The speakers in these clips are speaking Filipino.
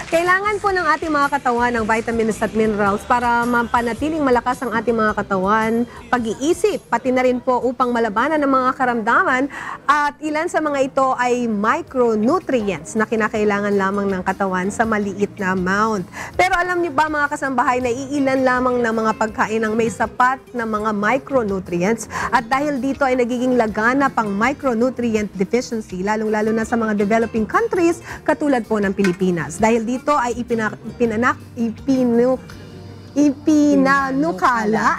Kailangan po ng ating mga katawan ng vitamins at minerals para mapanatiling malakas ang ating mga katawan, pag-iisip, pati na rin po upang malabanan ng mga karamdaman. At ilan sa mga ito ay micronutrients na kinakailangan lamang ng katawan sa maliit na amount. Pero alam niyo ba mga kasambahay na iilan lamang ng mga pagkain ang may sapat na mga micronutrients at dahil dito ay nagiging laganap ang micronutrient deficiency lalong-lalo na sa mga developing countries katulad po ng Pilipinas. Dahil dito ay ipinanukala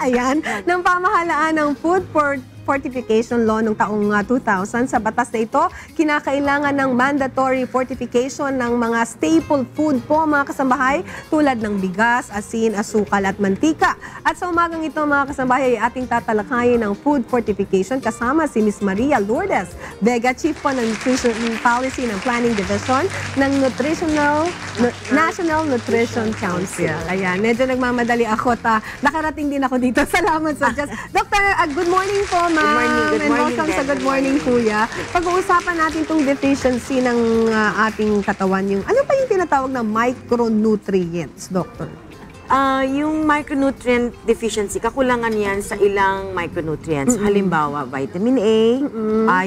ng pamahalaan ng Food Fortification Law noong taong 2000. Sa batas na ito, kinakailangan ng mandatory fortification ng mga staple food po mga kasambahay tulad ng bigas, asin, asukal at mantika. At sa umagang ito mga kasambahay ay ating tatalakayin ng food fortification kasama si Ms. Maria Lourdes Vega, Chief po ng Nutrition Policy ng Planning Division ng National Nutrition Council. Ayan, medyo nagmamadali ako. Nakarating din ako dito. Salamat sa Diyos. Dr. Good morning po. Good morning, and welcome sa Good Morning, Kuya. Pag-uusapan natin itong deficiency ng ating katawan. Ano pa yung tinatawag na micronutrients, Doctor? Yung micronutrient deficiency, kakulangan yan sa ilang micronutrients. Halimbawa, vitamin A,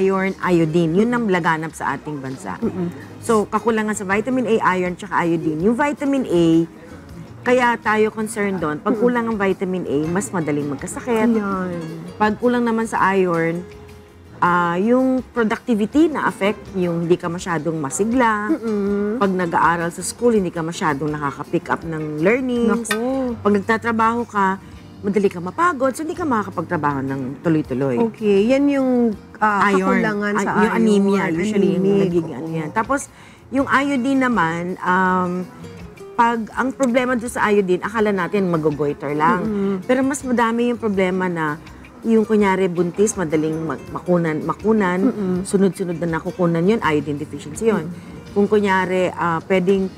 iron, iodine. Yun ang laganap sa ating bansa. So, kakulangan sa vitamin A, iron, tsaka iodine. Yung vitamin A, kaya tayo concerned doon, pag kulang ang vitamin A, mas madaling magkasakit. Pag kulang naman sa iron, yung productivity na affect, yung hindi ka masyadong masigla. Pag nag-aaral sa school, hindi ka masyadong nakaka-pick up ng learnings. Pag nagtatrabaho ka, madali ka mapagod, so hindi ka makakapagtrabaho ng tuloy-tuloy. Okay, yan yung kakulangan sa iron. Yung anemia, usually yung nagiging ano yan. Tapos, yung iodine naman, pag ang problema doon sa iodine, akala natin mag-goiter lang. Pero mas madami yung problema na yung kunyari buntis, madaling makunan, sunod-sunod na nakukunan yun, iodine deficiency yun. Kung kunyari, pwedeng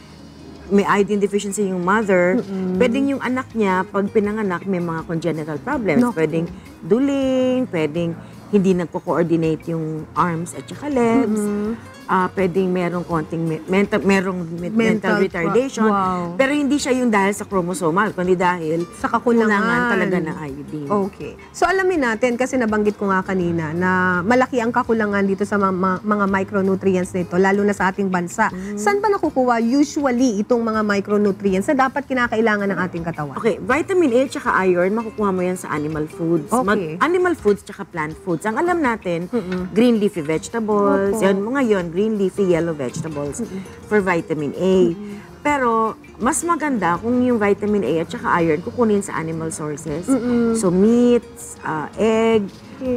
may iodine deficiency yung mother, pwedeng yung anak niya, pag pinanganak, may mga congenital problems. Pwedeng duling, pwedeng hindi nagko-coordinate yung arms at saka legs. Pwedeng merong konting mental retardation. Pero hindi siya yung dahil sa chromosomal, kundi dahil sa kakulangan talaga ng iodine. Okay. So alamin natin, kasi nabanggit ko nga kanina na malaki ang kakulangan dito sa mga micronutrients na ito, lalo na sa ating bansa. Saan ba nakukuha usually itong mga micronutrients na dapat kinakailangan ng ating katawan? Okay, vitamin A at iron, makukuha mo yan sa animal foods. Animal foods at plant foods. Ang alam natin, green leafy vegetables, yan mga yun, green leafy yellow vegetables for vitamin A. Pero mas maganda kung yung vitamin A at saka iron kukunin sa animal sources. So meats, egg,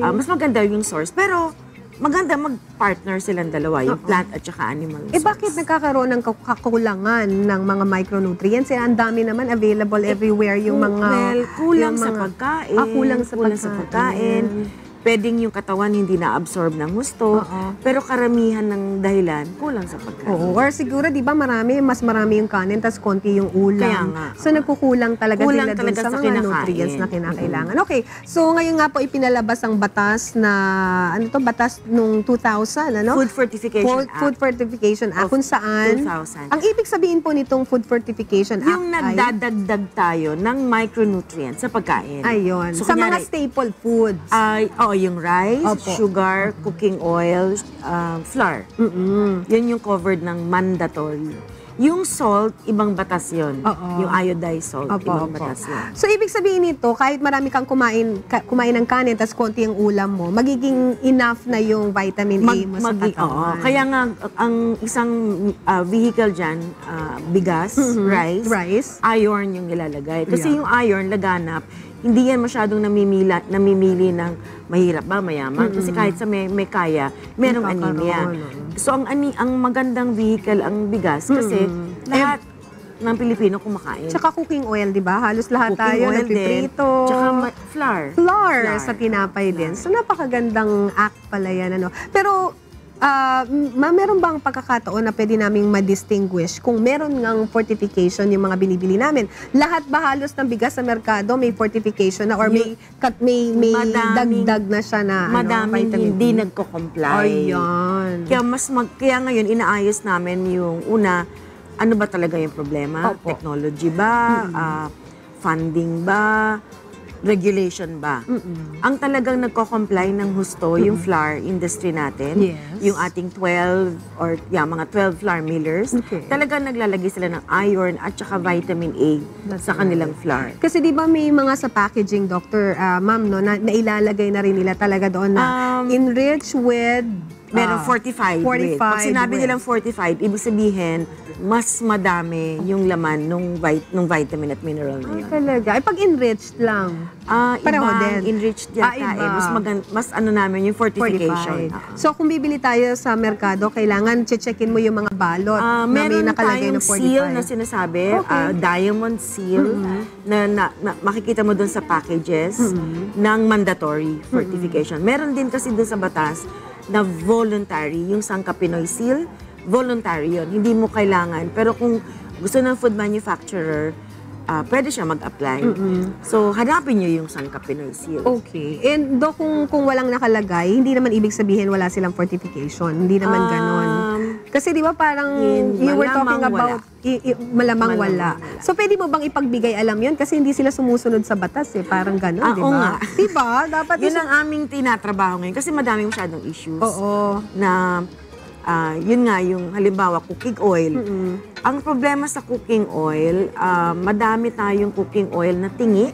mas maganda yung source. Pero maganda mag-partner silang dalawa, yung plant at saka animal source. Bakit nagkakaroon ng kakulangan ng mga micronutrients? Ang dami naman available everywhere yung mga... Well, kulang sa pagkain. Kulang sa pagkain. Pwedeng yung katawan hindi na-absorb ng gusto, pero karamihan ng dahilan, kulang sa pagkain. Or siguro, di ba, mas marami yung kanin, tas konti yung ulam. Kaya nga. So, nagkukulang talaga sila dun sa mga nutrients na kinakailangan. Okay, so ngayon nga po ipinalabas ang batas na, batas nung 2000, ano? Food Fortification Act. Food Fortification Act, kung saan, 2000. ang ibig sabihin po nitong Food Fortification Act yung nagdadagdag tayo ng micronutrients sa pagkain. Ayun. So, sa mga staple foods. Yung rice, sugar, cooking oil, flour. Yun yung covered ng mandatory. Yung salt, ibang batas yun. Yung iodized salt, ibang batas yun. So, ibig sabihin nito, kahit marami kang kumain ng kanin, tas konti yung ulam mo, magiging enough na yung vitamin A mo sa katawan. Kaya nga, ang isang vehicle dyan, bigas, rice, iron yung ilalagay. Kasi yung iron, laganap, hindi yan masyadong namimili ng mahirap ba, mayaman. Kasi kahit sa may kaya, merong anemia. So, ang magandang vehicle ang bigas kasi lahat ng Pilipino kumakain. Tsaka cooking oil, di ba? Halos lahat tayo nagpiprito. Tsaka flour. Flour sa tinapay din. So, napakagandang act pala yan. Pero, meron bang pagkakataon na pwede naming ma-distinguish kung meron ngang fortification yung mga binibili namin? Lahat ba halos ng bigas sa merkado may fortification na or may dagdag na siya na madaming vitamin hindi nagko-comply. Ayan. Kaya ngayon inaayos namin yung una, ano ba talaga yung problema? Opo. Technology ba? Funding ba? Regulation ba? Ang talagang nagko-comply ng husto yung flour industry natin, Yes. yung ating mga 12 flour millers, Okay. talagang naglalagay sila ng iron at saka vitamin A sa kanilang flour. Kasi di ba may mga sa packaging, Dr. Ma'am, no, na ilalagay na rin nila talaga doon na enriched with Meron 45 with. Pag 45 sinabi with. nilang 45, ibig sabihin, mas madami yung laman nung vitamin at mineral na yun. Talaga. Ay, pag enriched lang. Pareho Ibang din. enriched yata Iba. Mas ano namin yung fortification. 45. So, kung bibili tayo sa merkado, kailangan checkin mo yung mga balot na may Meron nakalagay tayong na 45. seal na sinasabi, diamond seal, na makikita mo dun sa packages ng mandatory fortification. Meron din kasi dun sa batas na voluntary, yung Sangka Pinoy Seal, voluntary yun. Hindi mo kailangan. Pero kung gusto ng food manufacturer, pwede siya mag-apply. So, hanapin nyo yung Sangka Pinoy Seal. Okay. And do kung walang nakalagay, hindi naman ibig sabihin wala silang fortification. Hindi naman ganon. Kasi di ba parang you were talking malamang about malamang wala. So pwede mo bang ipagbigay alam yun? Kasi hindi sila sumusunod sa batas eh. Parang ganon, di oo ba? nga. Di ba? Dapat Yun ang aming tinatrabaho ngayon kasi madami masyadong issues Oo. na yun nga, yung halimbawa cooking oil. Ang problema sa cooking oil, madami tayong cooking oil na tingi.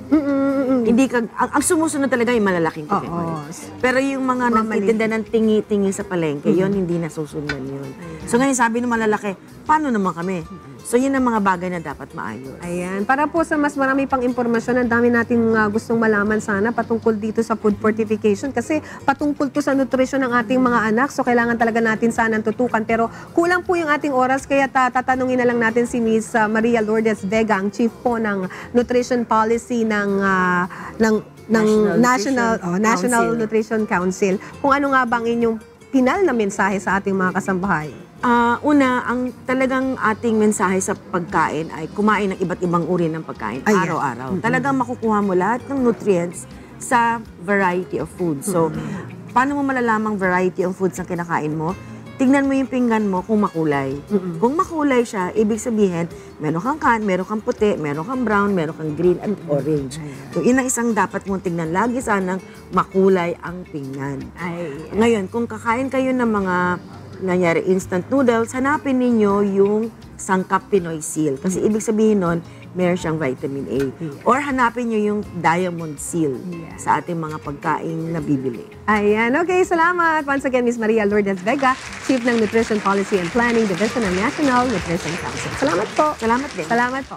Hindi ang sumusunod talaga yung malalaking cooking Oo. oil. Pero yung mga Mamali. nagtitinda ng tingi-tingi sa palengke, yun hindi nasusundan yun. So ngayon sabi ng malalaki, paano naman kami? So yun ang mga bagay na dapat maayos. Ayan. Para po sa mas marami pang impormasyon, ang dami nating gustong malaman sana patungkol dito sa food fortification kasi patungkol to sa nutrisyon ng ating mga anak. So kailangan talaga natin sanang tutukan. Pero kulang po yung ating oras kaya tatanungin na lang natin si Miss Maria Lourdes Vega, ang chief po ng nutrition policy ng National Council. Nutrition Council. Kung ano nga bang inyong pinal na mensahe sa ating mga kasambahay? Una, ang talagang ating mensahe sa pagkain ay kumain ng iba't ibang uri ng pagkain Ayan. araw-araw. Talagang makukuha mo lahat ng nutrients sa variety of food. So, paano mo malalamang variety of foods ang kinakain mo? Tingnan mo yung pinggan mo kung makulay. Kung makulay siya, ibig sabihin, meron kang meron kang puti, meron kang brown, meron kang green at orange. So, yun ang isang dapat mong tingnan. Lagi sanang makulay ang pinggan. Ngayon, kung kakain kayo ng mga nangyari instant noodles, hanapin ninyo yung Sangkap Pinoy Seal. Kasi ibig sabihin nun, meron siyang vitamin A. Or hanapin nyo yung Diamond Seal sa ating mga pagkain na bibili. Ayan. Okay, salamat. Once again, Miss Maria Lourdes Vega, Chief ng Nutrition Policy and Planning Division ng National Nutrition Council. Salamat po. Salamat din. Salamat po.